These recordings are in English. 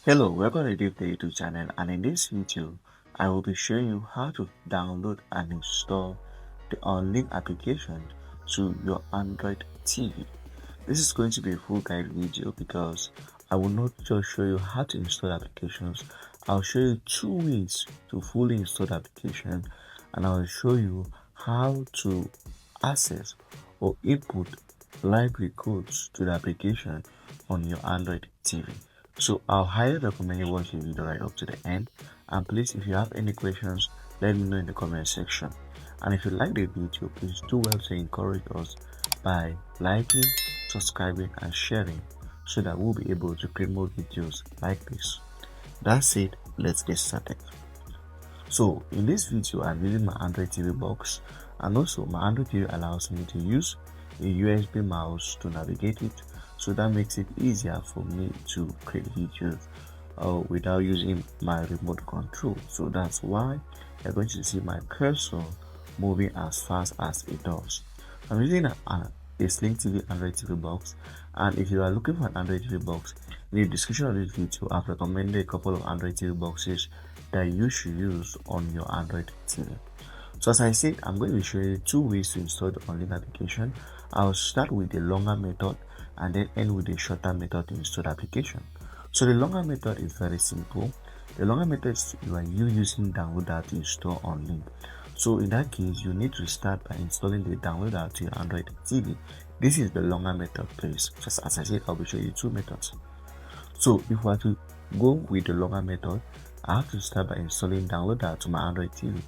Hello, welcome to the YouTube channel, and in this video I will be showing you how to download and install the Unlinked application to your Android TV. This is going to be a full guide video because I will not just show you how to install applications. I'll show you two ways to fully install the application, and I will show you how to access or input library codes to the application on your Android TV. So I'll highly recommend you watch the video right up to the end, and please, if you have any questions, let me know in the comment section. And if you like the video, please do well to encourage us by liking, subscribing and sharing so that we'll be able to create more videos like this. That's it, let's get started. So in this video I'm using my Android TV box, and also my Android TV allows me to use a USB mouse to navigate it, so that makes it easier for me to create videos without using my remote control. So that's why you're going to see my cursor moving as fast as it does. I'm using a Unlinked TV Android TV box, and if you are looking for an Android TV box, in the description of this video I've recommended a couple of Android TV boxes that you should use on your Android TV. So as I said, I'm going to be showing you two ways to install the Unlinked application. I'll start with the longer method and then end with the shorter method to install the application. So the longer method is very simple. The longer method is you using downloader to install Unlinked. So in that case, you need to start by installing the downloader to your Android TV. This is the longer method, please. Just as I said, I'll be showing you two methods. So if we are to go with the longer method, I have to start by installing downloader to my Android TV,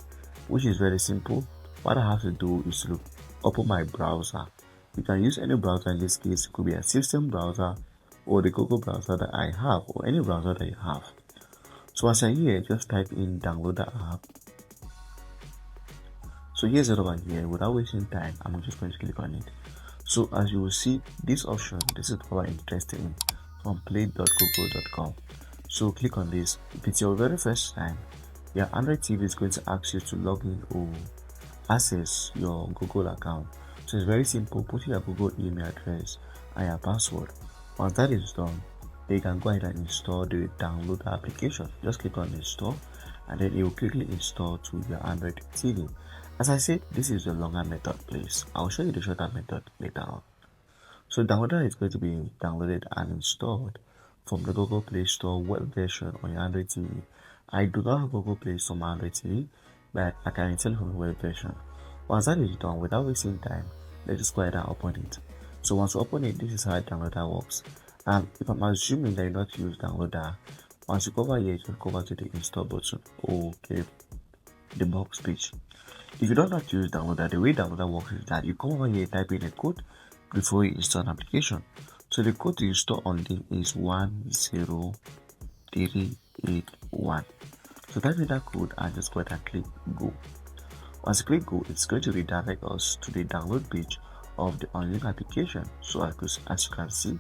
which is very simple. What I have to do is to open my browser. You can use any browser. In this case, it could be a system browser or the Google browser that I have, or any browser that you have. So as I here, just type in downloader app. So here's it over here. Without wasting time, I'm just going to click on it. So as you will see, this option, this is what I'm interested in, from play.google.com. So click on this. If it's your very first time, your Android TV is going to ask you to log in or access your Google account. So it's very simple. Put your Google email address and your password. Once that is done, then you can go ahead and install the download application. Just click on install, and then it will quickly install to your Android TV. As I said, this is the longer method, please. I'll show you the shorter method later on. So downloader is going to be downloaded and installed from the Google Play Store web version on your Android TV. I do not have Google Play Store on my Android TV, but I can install it from the web version. Once that is done, without wasting time, let's just go ahead and open it. So once you open it, this is how downloader works. And if I'm assuming that you not use downloader, once you go over here, just go over to the install button. Okay, the box page. If you don't know how to use downloader, the way downloader works is that you come over here, type in a code before you install an application. So the code to install Unlinked is 10381. So type in that code and just go ahead and click go. Once you click go, it's going to redirect us to the download page of the Unlinked application. So as you can see,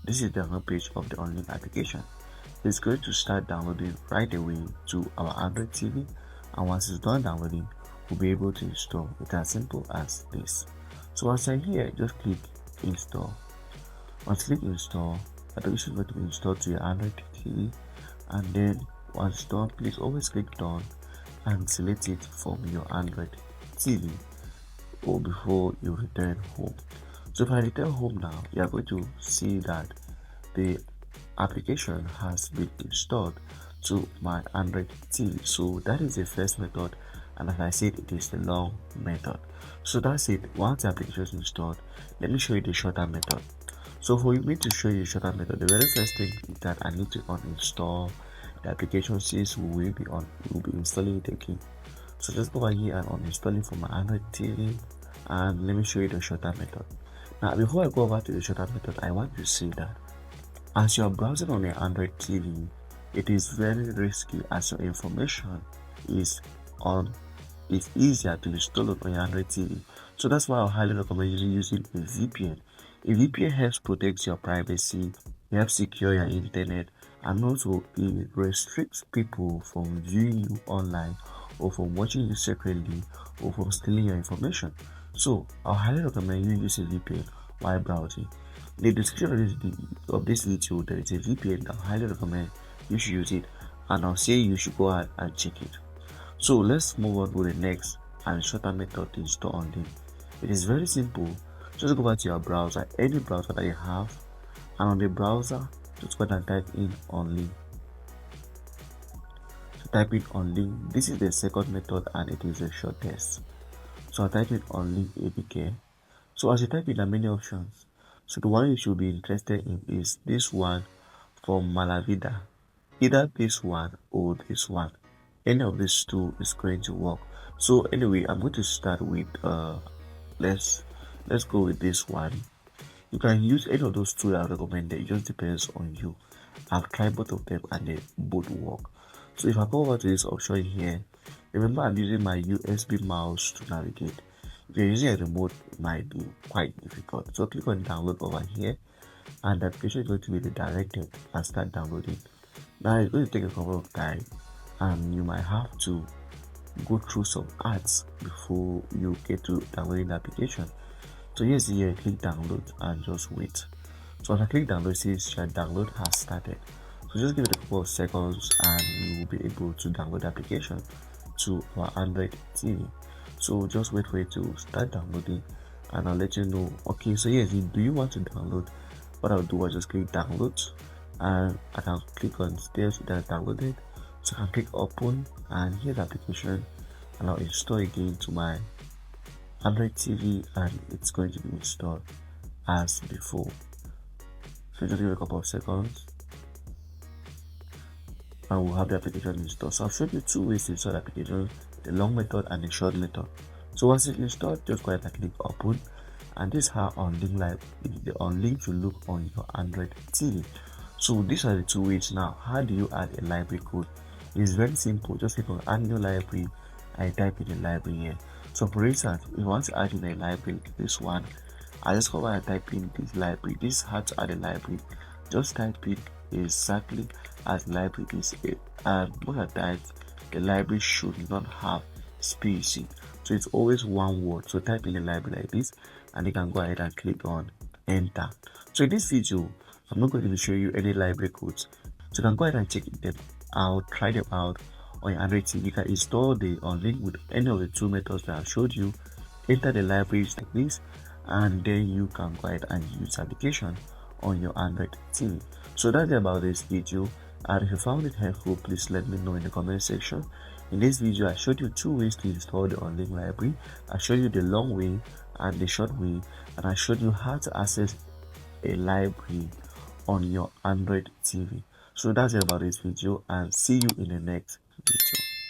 this is the download page of the Unlinked application. It's going to start downloading right away to our Android TV, and once it's done downloading, we'll be able to install it as simple as this. So once I'm here, just click install. Once you click install, the application is going to be installed to your Android TV, and then once it's done, please always click done and select it from your Android TV or before you return home. So if I return home now, you are going to see that the application has been installed to my Android TV. So that is the first method, and as I said, it is the long method. So that's it. Once the application is installed, let me show you the shorter method. So for me to show you the shorter method, the very first thing is that I need to uninstall the application since we will be installing it again. So just go over here and uninstall it from my Android TV, and let me show you the shorter method. Now before I go over to the shorter method, I want to say that as you are browsing on your Android TV, it is very risky as your information is it's easier to install it on your Android TV. So that's why I highly recommend using a VPN. A VPN helps protect your privacy, helps secure your internet, and also it restricts people from viewing you online or from watching you secretly or from stealing your information. So I highly recommend you use a VPN while browsing. In the description of this video, there is a VPN that I highly recommend you should use it, and I'll say you should go ahead and check it. So let's move on to the next and shorter method to install Unlinked. It is very simple. Just go back to your browser, any browser that you have, and on the browser, just go ahead and type in Unlinked. So type in Unlinked. This is the second method and it is the shortest. So I'll type in Unlinked APK. So as you type in, there are many options. So the one you should be interested in is this one from Malavida. Either this one or this one. Any of these two is going to work. So anyway, I'm going to start with let's go with this one. You can use any of those two that I recommended. It just depends on you. I've tried both of them and they both work. So if I go over to this option here, remember I'm using my USB mouse to navigate. If you're using a remote, it might be quite difficult. So click on download over here, and the application is going to be redirected and start downloading. Now it's going to take a couple of time, and you might have to go through some ads before you get to downloading the application. So here's here, click download and just wait. So as I click download, it says your download has started. So just give it a couple of seconds and you will be able to download the application to our Android TV. So just wait for it to start downloading and I'll let you know. Okay, so yes, do you want to download? What I'll do is just click download and I can click on steps that downloaded. So I can click open and here's the application and I'll install again to my Android TV and it's going to be installed as before. So just give it a couple of seconds and we'll have the application installed. So I've shown you two ways to install the application, the long method and the short method. So once it's installed, just go ahead and click open, and this is how the Unlinked will look on your Android TV. So these are the two ways. Now how do you add a library code? It's very simple. Just click on add new library and type in the library here. So for instance, if you want to add in a library, this one, I just go over and type in this library. This is how to add a library. Just type in exactly as library is, and most of the times the library should not have spacing, so it's always one word. So type in a library like this and you can go ahead and click on enter. So in this video I'm not going to show you any library codes, so you can go ahead and check them out, try them out on your Android TV. You can install the Unlinked with any of the two methods that I showed you, enter the libraries like this, and then you can go ahead and use the application on your Android TV. So that's it about this video, and if you found it helpful, please let me know in the comment section. In this video I showed you two ways to install the Unlinked library. I showed you the long way and the short way, and I showed you how to access a library on your Android TV. So that's it about this video, and see you in the next video.